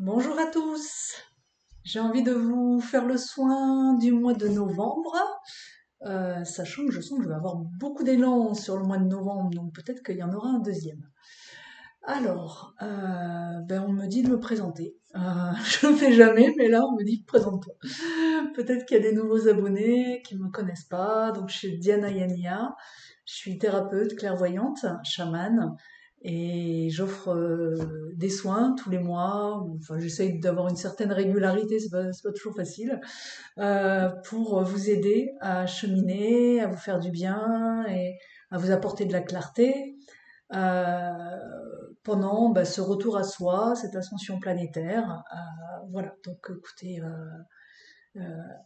Bonjour à tous. J'ai envie de vous faire le soin du mois de novembre, sachant que je sens que je vais avoir beaucoup d'élan sur le mois de novembre, donc peut-être qu'il y en aura un deuxième. Alors, on me dit de me présenter. Je le fais jamais, mais là on me dit présente-toi. Peut-être qu'il y a des nouveaux abonnés qui me connaissent pas. Donc je suis Diana Yania, je suis thérapeute clairvoyante, chamane, et j'offre des soins tous les mois. Enfin, j'essaye d'avoir une certaine régularité, c'est pas toujours facile, pour vous aider à cheminer, à vous faire du bien et à vous apporter de la clarté pendant ce retour à soi, cette ascension planétaire. Voilà, donc écoutez,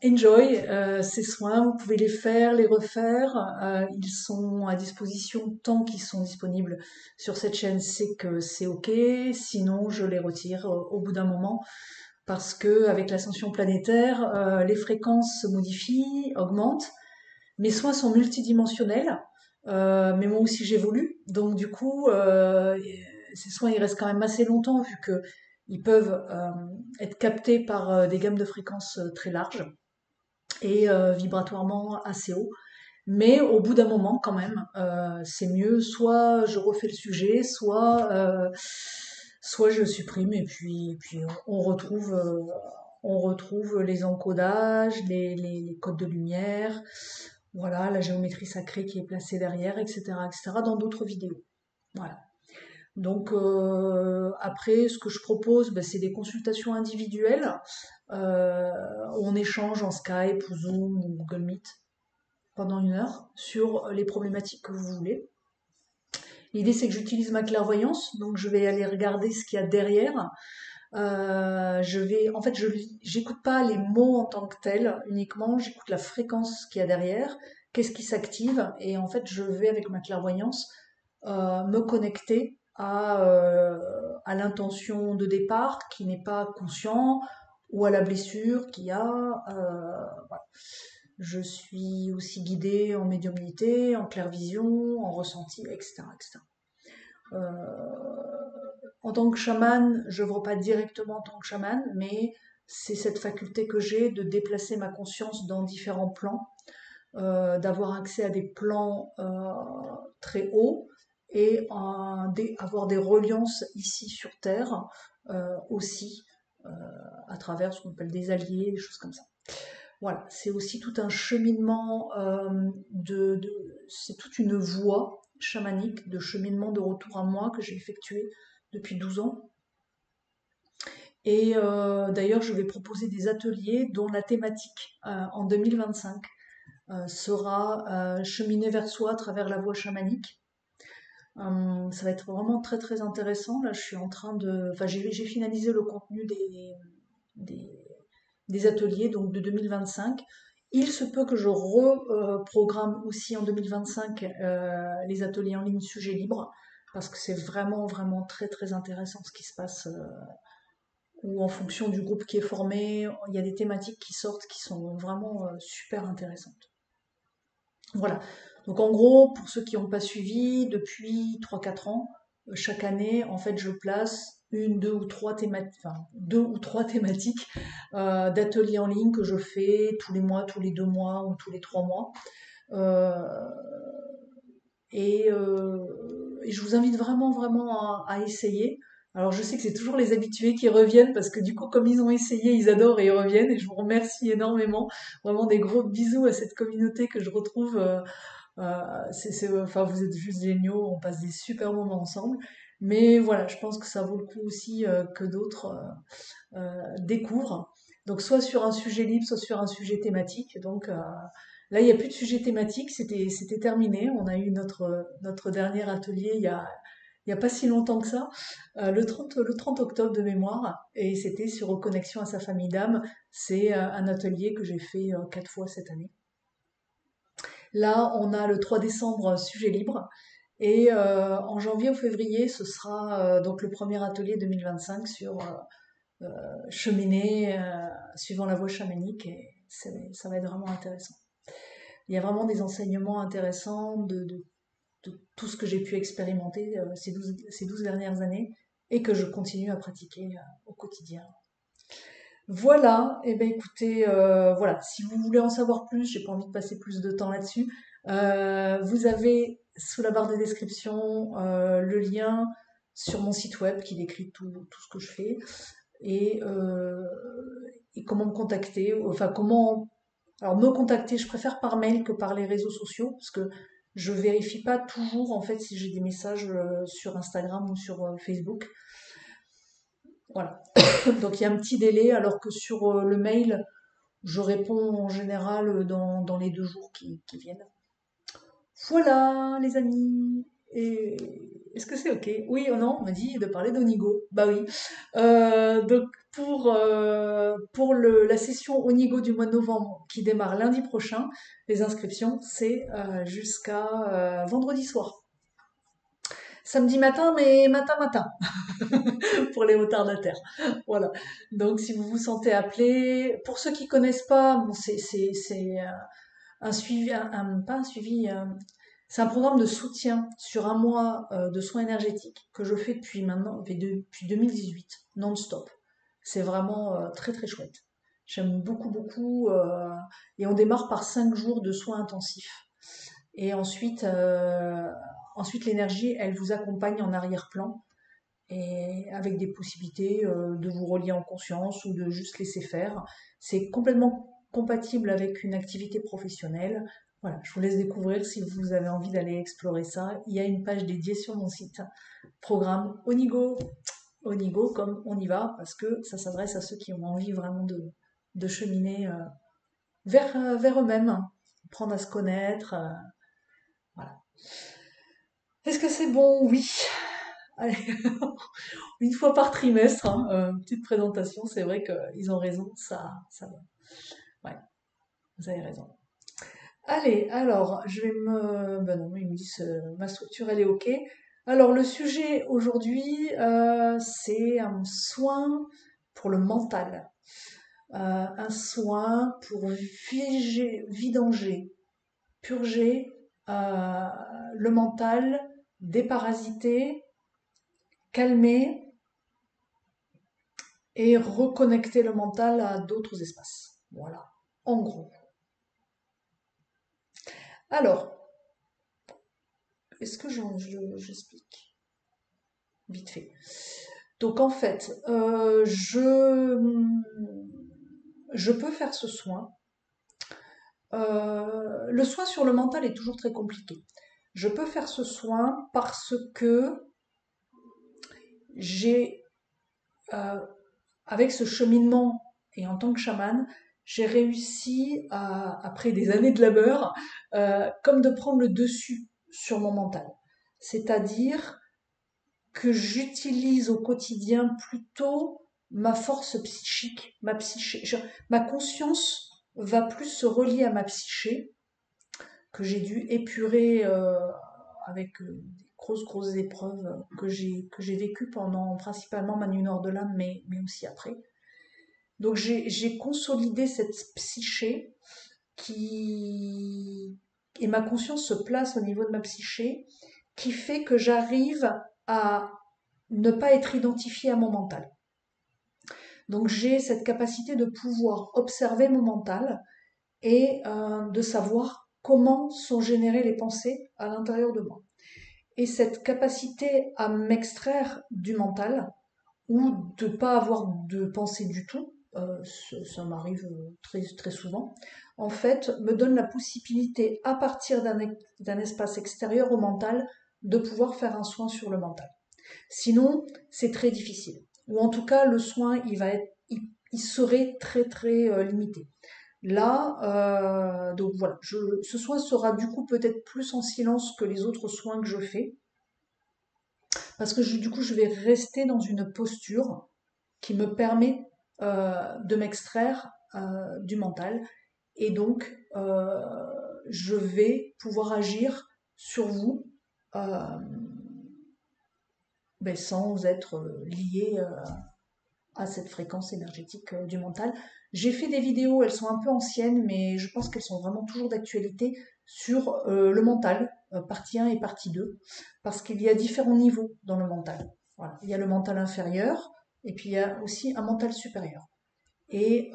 enjoy ces soins, vous pouvez les faire, les refaire. Ils sont à disposition tant qu'ils sont disponibles sur cette chaîne, c'est que c'est ok. Sinon, je les retire au bout d'un moment parce que avec l'ascension planétaire, les fréquences se modifient, augmentent. Mes soins sont multidimensionnels, mais moi aussi j'évolue. Donc du coup, ces soins ils restent quand même assez longtemps vu que ils peuvent être captés par des gammes de fréquences très larges et vibratoirement assez haut. Mais au bout d'un moment, quand même, c'est mieux. Soit je refais le sujet, soit je supprime et puis on retrouve les encodages, les codes de lumière, voilà, la géométrie sacrée qui est placée derrière, etc., etc., dans d'autres vidéos. Voilà. Donc après, ce que je propose, c'est des consultations individuelles. Où on échange en Skype ou Zoom ou Google Meet pendant 1 heure sur les problématiques que vous voulez. L'idée, c'est que j'utilise ma clairvoyance, donc je vais aller regarder ce qu'il y a derrière. En fait, j'écoute pas les mots en tant que tels uniquement, j'écoute la fréquence qu'il y a derrière, qu'est-ce qui s'active, et en fait, je vais avec ma clairvoyance me connecter à l'intention de départ qui n'est pas conscient ou à la blessure qu'il y a. Voilà. Je suis aussi guidée en médiumnité, en clairvision, en ressenti, etc., etc. En tant que chaman, je ne vois pas directement en tant que chaman, mais c'est cette faculté que j'ai de déplacer ma conscience dans différents plans, d'avoir accès à des plans très hauts et avoir des reliances ici sur Terre aussi, euh, à travers ce qu'on appelle des alliés, des choses comme ça. Voilà, c'est aussi tout un cheminement c'est toute une voie chamanique de cheminement de retour à moi que j'ai effectué depuis 12 ans. Et d'ailleurs, je vais proposer des ateliers dont la thématique en 2025 sera cheminer vers soi à travers la voie chamanique. Ça va être vraiment très très intéressant. Là, je suis en train enfin, j'ai finalisé le contenu des, des ateliers donc de 2025. Il se peut que je reprogramme aussi en 2025 les ateliers en ligne sujet libre parce que c'est vraiment vraiment très très intéressant ce qui se passe. Ou en fonction du groupe qui est formé, il y a des thématiques qui sortent qui sont vraiment super intéressantes. Voilà. Donc en gros, pour ceux qui n'ont pas suivi, depuis 3 4 ans, chaque année, en fait, je place deux ou trois thématiques d'ateliers en ligne que je fais tous les mois, tous les 2 mois ou tous les 3 mois. Euh, et je vous invite vraiment, vraiment à essayer. Alors je sais que c'est toujours les habitués qui reviennent parce que du coup, comme ils ont essayé, ils adorent et ils reviennent. Et je vous remercie énormément. Vraiment des gros bisous à cette communauté que je retrouve. Enfin, vous êtes juste géniaux, on passe des super moments ensemble. Mais voilà, je pense que ça vaut le coup aussi que d'autres découvrent. Donc soit sur un sujet libre, soit sur un sujet thématique. Donc là, il n'y a plus de sujet thématique, c'était terminé. On a eu notre dernier atelier il y a pas si longtemps que ça, le 30 octobre de mémoire, et c'était sur reconnexion à sa famille d'âme. C'est un atelier que j'ai fait 4 fois cette année. Là, on a le 3 décembre sujet libre. Et en janvier ou février, ce sera donc le premier atelier 2025 sur cheminer suivant la voie chamanique. Et ça va être vraiment intéressant. Il y a vraiment des enseignements intéressants de tout ce que j'ai pu expérimenter ces 12 dernières années et que je continue à pratiquer au quotidien. Voilà, et ben écoutez, voilà, si vous voulez en savoir plus, j'ai pas envie de passer plus de temps là-dessus. Vous avez sous la barre de description le lien sur mon site web qui décrit tout ce que je fais et, euh, et comment me contacter, enfin comment, alors me contacter, je préfère par mail que par les réseaux sociaux parce que je vérifie pas toujours en fait si j'ai des messages sur Instagram ou sur Facebook. Voilà. Donc il y a un petit délai alors que sur le mail, je réponds en général dans les 2 jours qui viennent. Voilà, les amis. Et est-ce que c'est ok? Oui ou non? On m'a dit de parler d'Onigo. Bah oui. Donc pour la session Onigo du mois de novembre qui démarre lundi prochain, les inscriptions c'est jusqu'à vendredi soir. Samedi matin, mais matin pour les retardataires. Voilà. Donc si vous vous sentez appelé, pour ceux qui connaissent pas, bon, c'est un suivi, pas un suivi, c'est un programme de soutien sur un mois de soins énergétiques que je fais depuis maintenant, depuis 2018, non-stop. C'est vraiment très très chouette. J'aime beaucoup beaucoup et on démarre par 5 jours de soins intensifs. Et ensuite l'énergie, elle vous accompagne en arrière-plan et avec des possibilités de vous relier en conscience ou de juste laisser faire. C'est complètement compatible avec une activité professionnelle. Voilà, je vous laisse découvrir si vous avez envie d'aller explorer ça. Il y a une page dédiée sur mon site. Programme Onigo. Onigo comme on y va, parce que ça s'adresse à ceux qui ont envie vraiment de cheminer vers eux-mêmes, apprendre à se connaître. Voilà. Est-ce que c'est bon? Oui. Allez, une fois par trimestre, hein, petite présentation, c'est vrai qu'ils ont raison, ça va. Ouais, vous avez raison. Allez, alors, je vais me... Ben non, ils me disent, ma structure, elle est OK. Alors, le sujet aujourd'hui, c'est un soin pour le mental. Un soin pour vidanger, purger le mental, déparasiter, calmer et reconnecter le mental à d'autres espaces. Voilà, en gros. Alors, est-ce que j'explique vite fait? Donc en fait, je peux faire ce soin. Le soin sur le mental est toujours très compliqué. Je peux faire ce soin parce que j'ai, euh, avec ce cheminement et en tant que chaman, j'ai réussi après des années de labeur, comme de prendre le dessus sur mon mental. C'est-à-dire que j'utilise au quotidien plutôt ma force psychique, ma psyché. Ma conscience va plus se relier à ma psyché, que j'ai dû épurer avec des grosses épreuves que j'ai vécues pendant principalement ma nuit nord de l'âme, mais aussi après. Donc j'ai consolidé cette psyché qui et ma conscience se place au niveau de ma psyché qui fait que j'arrive à ne pas être identifiée à mon mental. Donc j'ai cette capacité de pouvoir observer mon mental et de savoir comment sont générées les pensées à l'intérieur de moi. Et cette capacité à m'extraire du mental ou de ne pas avoir de pensée du tout, ça m'arrive très, très souvent, en fait, me donne la possibilité, à partir d'un espace extérieur au mental, de pouvoir faire un soin sur le mental. Sinon, c'est très difficile. Ou en tout cas, le soin, il serait très très limité. Là, donc voilà, ce soin sera du coup peut-être plus en silence que les autres soins que je fais, parce que du coup, je vais rester dans une posture qui me permet de m'extraire du mental, et donc je vais pouvoir agir sur vous euh, sans être lié à cette fréquence énergétique du mental. J'ai fait des vidéos, elles sont un peu anciennes, mais je pense qu'elles sont vraiment toujours d'actualité sur le mental, partie 1 et partie 2, parce qu'il y a différents niveaux dans le mental. Voilà. Il y a le mental inférieur, et puis il y a aussi un mental supérieur. Et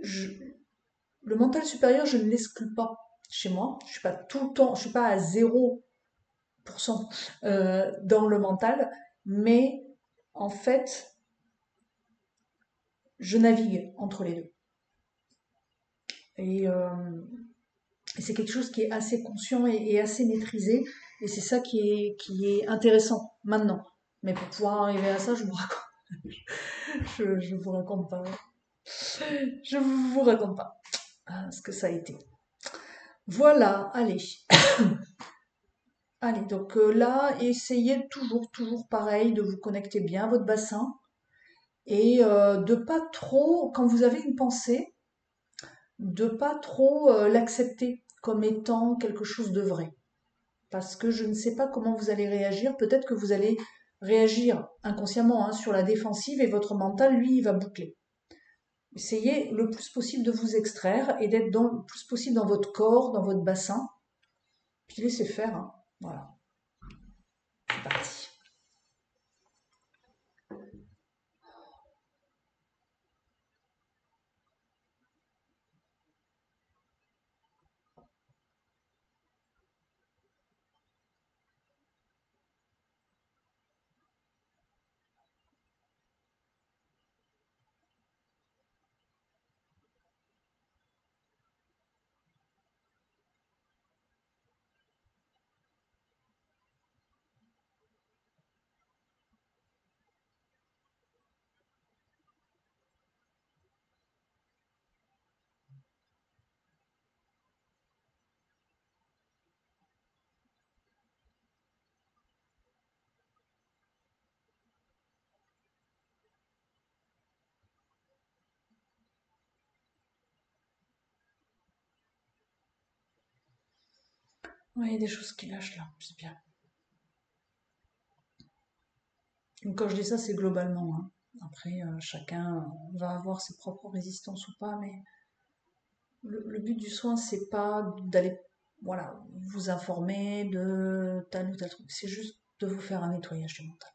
je- le mental supérieur, je ne l'exclus pas chez moi. Je suis pas tout le temps, je suis pas à 0% dans le mental, mais en fait, je navigue entre les deux. Et, c'est quelque chose qui est assez conscient et assez maîtrisé. Et c'est ça qui est intéressant maintenant. Mais pour pouvoir arriver à ça, je vous raconte, je vous raconte pas. Je vous raconte pas ce que ça a été. Voilà, allez. Allez, donc là, essayez toujours pareil de vous connecter bien à votre bassin et de pas trop, quand vous avez une pensée, de pas trop l'accepter comme étant quelque chose de vrai. Parce que je ne sais pas comment vous allez réagir. Peut-être que vous allez réagir inconsciemment hein, sur la défensive et votre mental, lui, il va boucler. Essayez le plus possible de vous extraire et d'être le plus possible dans votre corps, dans votre bassin. Puis laissez faire. Hein. Voilà, c'est parti. Oui, il y a des choses qui lâchent là, c'est bien. Donc, quand je dis ça, c'est globalement. Hein. Après, chacun va avoir ses propres résistances ou pas, mais le but du soin, c'est pas d'aller, voilà, vous informer de tel ou tel truc. C'est juste de vous faire un nettoyage du mental.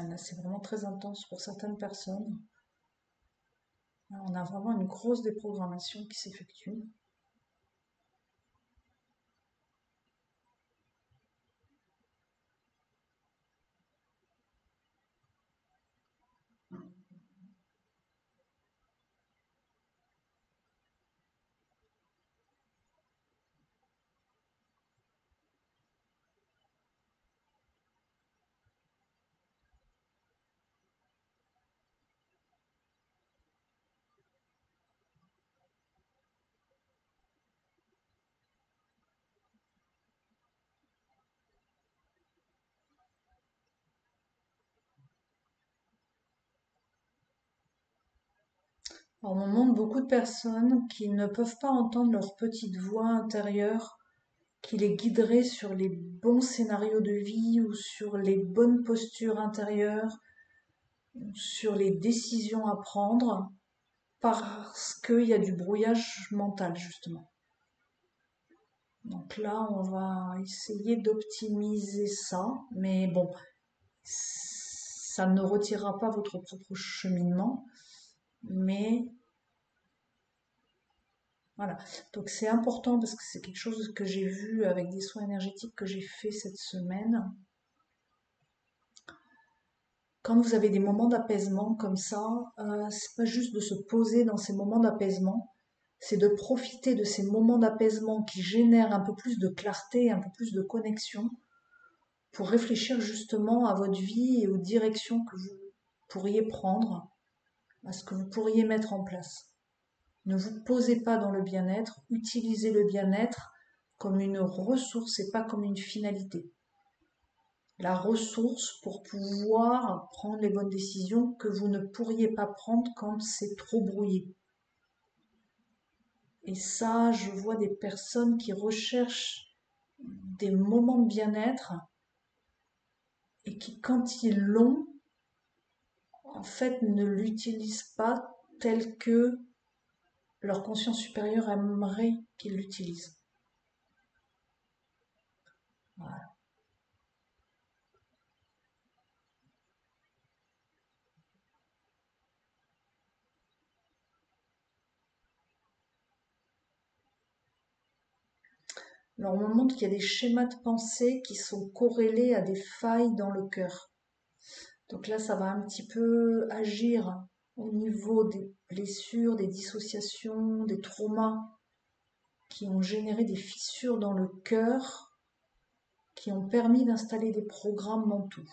Là, c'est vraiment très intense pour certaines personnes. On a vraiment une grosse déprogrammation qui s'effectue. Alors, on montre beaucoup de personnes qui ne peuvent pas entendre leur petite voix intérieure qui les guiderait sur les bons scénarios de vie ou sur les bonnes postures intérieures, ou sur les décisions à prendre, parce qu'il y a du brouillage mental, justement. Donc là, on va essayer d'optimiser ça, mais bon, ça ne retirera pas votre propre cheminement, mais voilà. Donc c'est important parce que c'est quelque chose que j'ai vu avec des soins énergétiques que j'ai fait cette semaine. quand vous avez des moments d'apaisement comme ça, c'est pas juste de se poser dans ces moments d'apaisement, c'est de profiter de ces moments d'apaisement qui génèrent un peu plus de clarté, un peu plus de connexion, pour réfléchir justement à votre vie et aux directions que vous pourriez prendre, à ce que vous pourriez mettre en place. Ne vous posez pas dans le bien-être, utilisez le bien-être comme une ressource et pas comme une finalité. La ressource pour pouvoir prendre les bonnes décisions que vous ne pourriez pas prendre quand c'est trop brouillé. Et ça, je vois des personnes qui recherchent des moments de bien-être et qui, quand ils l'ont, en fait, ne l'utilisent pas tel que leur conscience supérieure aimerait qu'ils l'utilisent. Voilà. Alors, on me montre qu'il y a des schémas de pensée qui sont corrélés à des failles dans le cœur. Donc là, ça va un petit peu agir au niveau des blessures, des dissociations, des traumas qui ont généré des fissures dans le cœur, qui ont permis d'installer des programmes mentaux,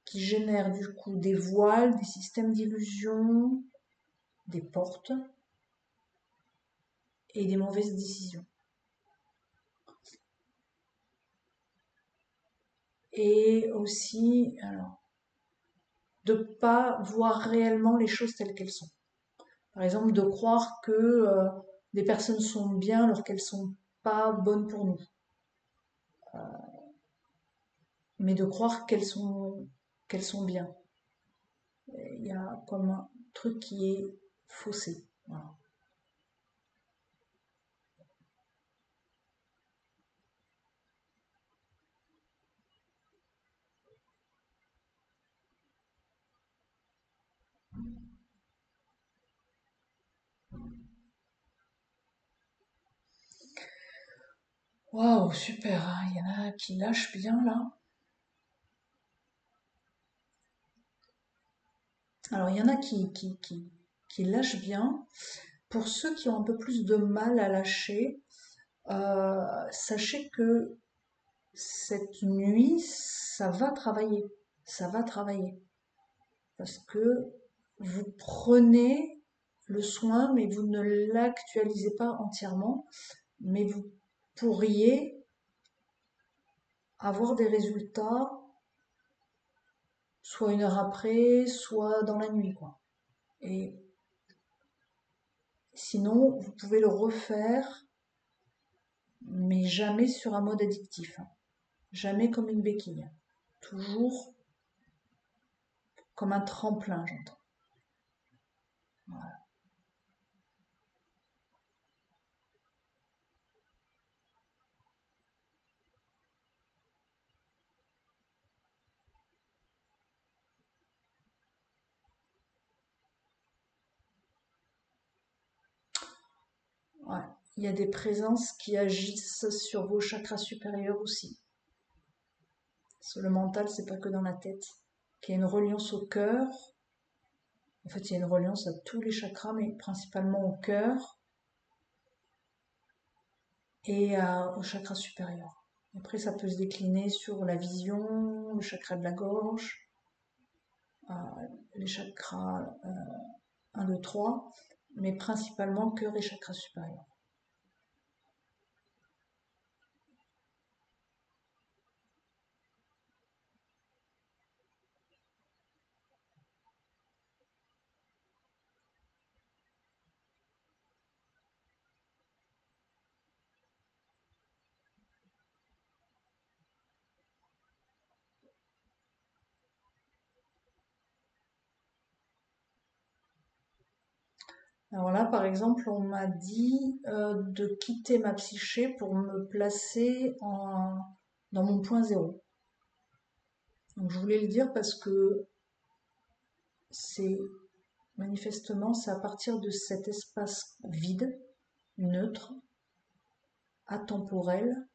qui génèrent du coup des voiles, des systèmes d'illusion, des portes et des mauvaises décisions. Et aussi, alors, de ne pas voir réellement les choses telles qu'elles sont. Par exemple, de croire que des personnes sont bien alors qu'elles sont pas bonnes pour nous. Mais de croire qu'elles sont bien. Il y a comme un truc qui est faussé. Voilà. Waouh, super, hein. Il y en a qui lâchent bien là. Alors, il y en a qui lâchent bien. Pour ceux qui ont un peu plus de mal à lâcher, sachez que cette nuit, ça va travailler. Ça va travailler. Parce que vous prenez le soin, mais vous ne l'actualisez pas entièrement, mais vous pourriez avoir des résultats soit une heure après, soit dans la nuit, quoi. Et sinon, vous pouvez le refaire, mais jamais sur un mode addictif, hein. Jamais comme une béquille. Toujours comme un tremplin, j'entends. Voilà. Ouais. Il y a des présences qui agissent sur vos chakras supérieurs aussi. Parce que le mental, c'est pas que dans la tête. Qu'il y a une reliance au cœur. En fait, il y a une reliance à tous les chakras, mais principalement au cœur et au chakra supérieur. Après, ça peut se décliner sur la vision, le chakra de la gorge, euh, les chakras 1, 2, 3, mais principalement cœur et chakra supérieur. Alors là, par exemple, on m'a dit de quitter ma psyché pour me placer dans mon point zéro. Donc je voulais le dire parce que c'est manifestement, c'est à partir de cet espace vide, neutre, atemporel,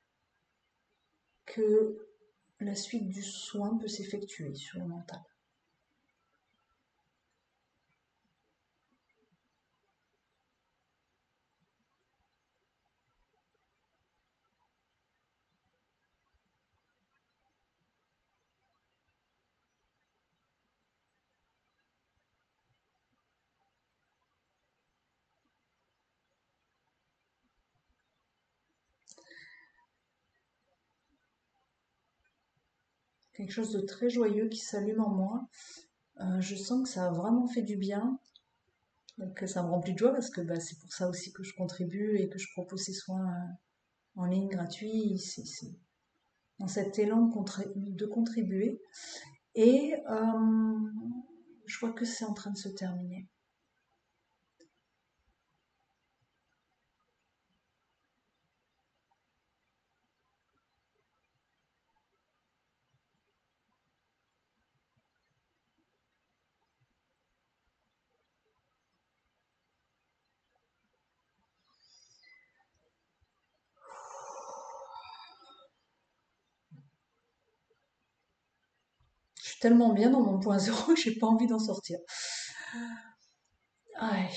que la suite du soin peut s'effectuer sur le mental. Quelque chose de très joyeux qui s'allume en moi. Je sens que ça a vraiment fait du bien. Donc ça me remplit de joie parce que c'est pour ça aussi que je contribue et que je propose ces soins en ligne gratuits. C'est dans cet élan de contribuer. Et je vois que c'est en train de se terminer. Je suis tellement bien dans mon point zéro que j'ai pas envie d'en sortir. Aïe.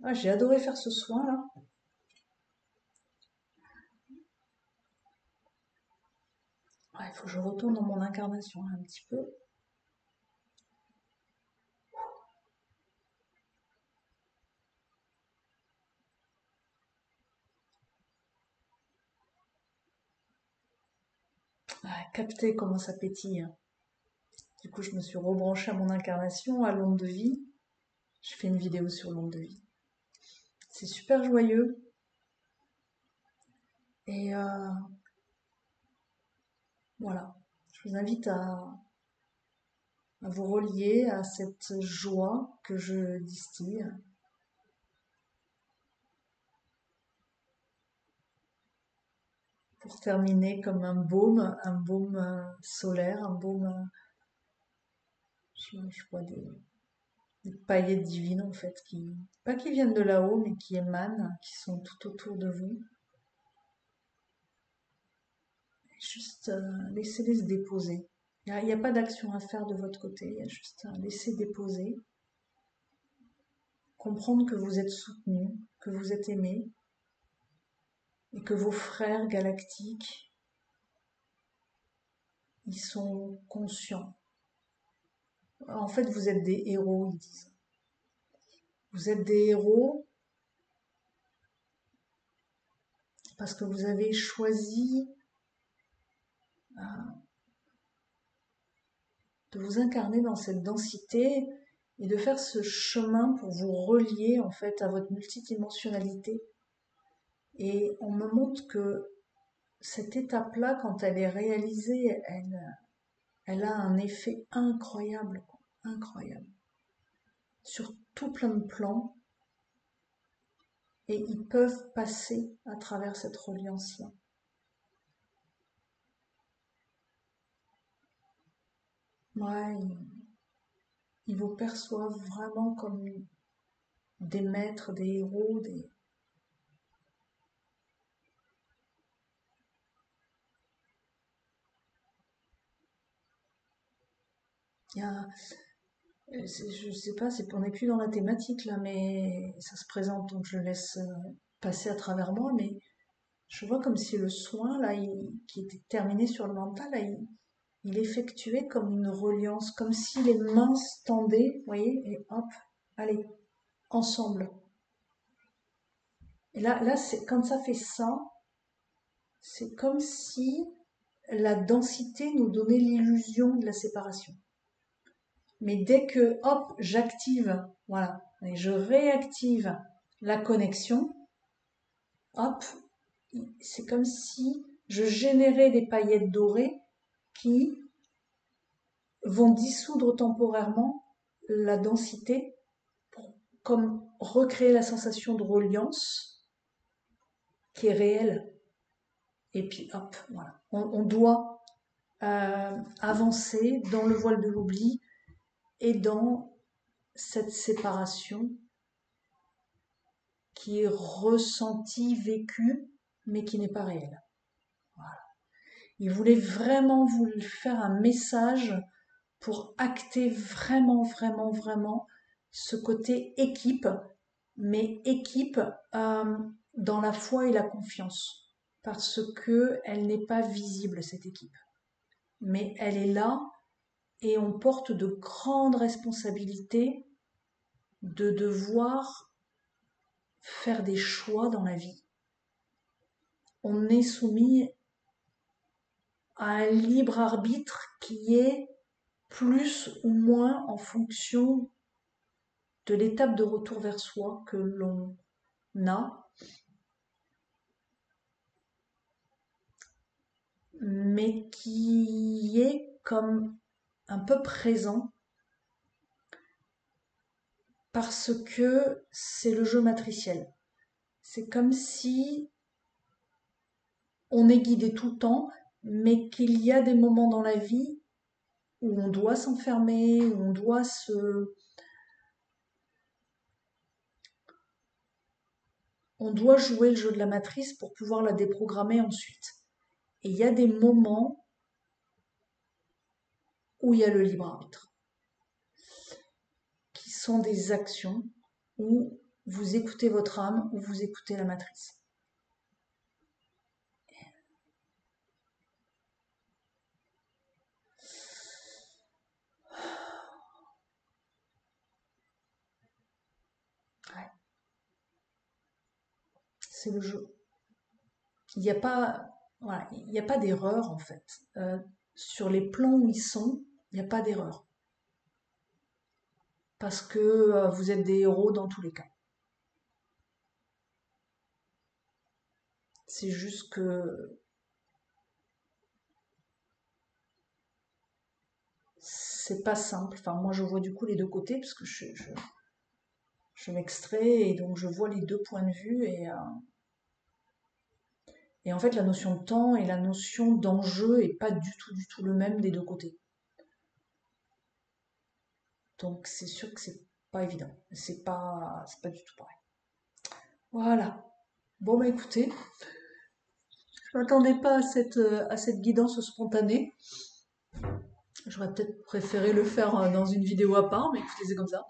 Ah, j'ai adoré faire ce soin là. Il faut que je retourne dans mon incarnation là, un petit peu. Capter comment ça pétille. Du coup, je me suis rebranchée à mon incarnation, à l'onde de vie. Je fais une vidéo sur l'onde de vie. C'est super joyeux. Et voilà. Je vous invite à vous relier à cette joie que je distille. Pour terminer comme un baume solaire, un baume, je vois des paillettes divines en fait, pas qui viennent de là-haut, mais qui émanent, qui sont tout autour de vous. Juste laissez-les se déposer. Il n'y a pas d'action à faire de votre côté, il y a juste à laisser déposer. Comprendre que vous êtes soutenu, que vous êtes aimé, et que vos frères galactiques, ils sont conscients. En fait, vous êtes des héros, ils disent. Vous êtes des héros parce que vous avez choisi de vous incarner dans cette densité et de faire ce chemin pour vous relier en fait à votre multidimensionnalité. Et on me montre que cette étape-là, quand elle est réalisée, elle a un effet incroyable, incroyable, sur tout plein de plans, et ils peuvent passer à travers cette reliance-là. Ouais, ils vous perçoivent vraiment comme des maîtres, des héros, il y a, je sais pas, on n'est plus dans la thématique là, mais ça se présente, donc je laisse passer à travers moi, mais je vois comme si le soin là, qui était terminé sur le mental, là, il effectuait comme une reliance, comme si les mains se tendaient, vous voyez, et hop, allez, ensemble. Et là, quand ça fait ça, c'est comme si la densité nous donnait l'illusion de la séparation. Mais dès que, hop, j'active, voilà, et je réactive la connexion, hop, c'est comme si je générais des paillettes dorées qui vont dissoudre temporairement la densité pour comme recréer la sensation de reliance qui est réelle. Et puis hop, voilà. On doit avancer dans le voile de l'oubli et dans cette séparation qui est ressentie, vécue, mais qui n'est pas réelle. Voilà. Il voulait vraiment vous faire un message pour acter vraiment, vraiment, vraiment ce côté équipe, mais équipe dans la foi et la confiance, parce que elle n'est pas visible cette équipe, mais elle est là et on porte de grandes responsabilités de devoir faire des choix dans la vie. On est soumis à un libre arbitre qui est plus ou moins en fonction de l'étape de retour vers soi que l'on a, mais qui est comme un peu présent parce que c'est le jeu matriciel. C'est comme si on est guidé tout le temps, mais qu'il y a des moments dans la vie où on doit s'enfermer, où on doit jouer le jeu de la matrice pour pouvoir la déprogrammer ensuite. Et il y a des moments où il y a le libre arbitre, qui sont des actions où vous écoutez votre âme, où vous écoutez la matrice. Ouais. C'est le jeu. Il n'y a pas, voilà, il n'y a pas d'erreur en fait. Sur les plans où ils sont, il n'y a pas d'erreur. Parce que vous êtes des héros dans tous les cas. C'est juste que c'est pas simple. Enfin, moi, je vois du coup les deux côtés, parce que je m'extrais et donc je vois les deux points de vue. Et en fait, la notion de temps et la notion d'enjeu est pas du tout le même des deux côtés. Donc, c'est sûr que c'est pas évident. C'est pas du tout pareil. Voilà. Bon, bah écoutez, je m'attendais pas à cette guidance spontanée. J'aurais peut-être préféré le faire dans une vidéo à part, mais écoutez, c'est comme ça.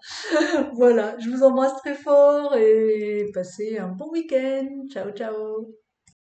Voilà, je vous embrasse très fort et passez un bon week-end. Ciao, ciao.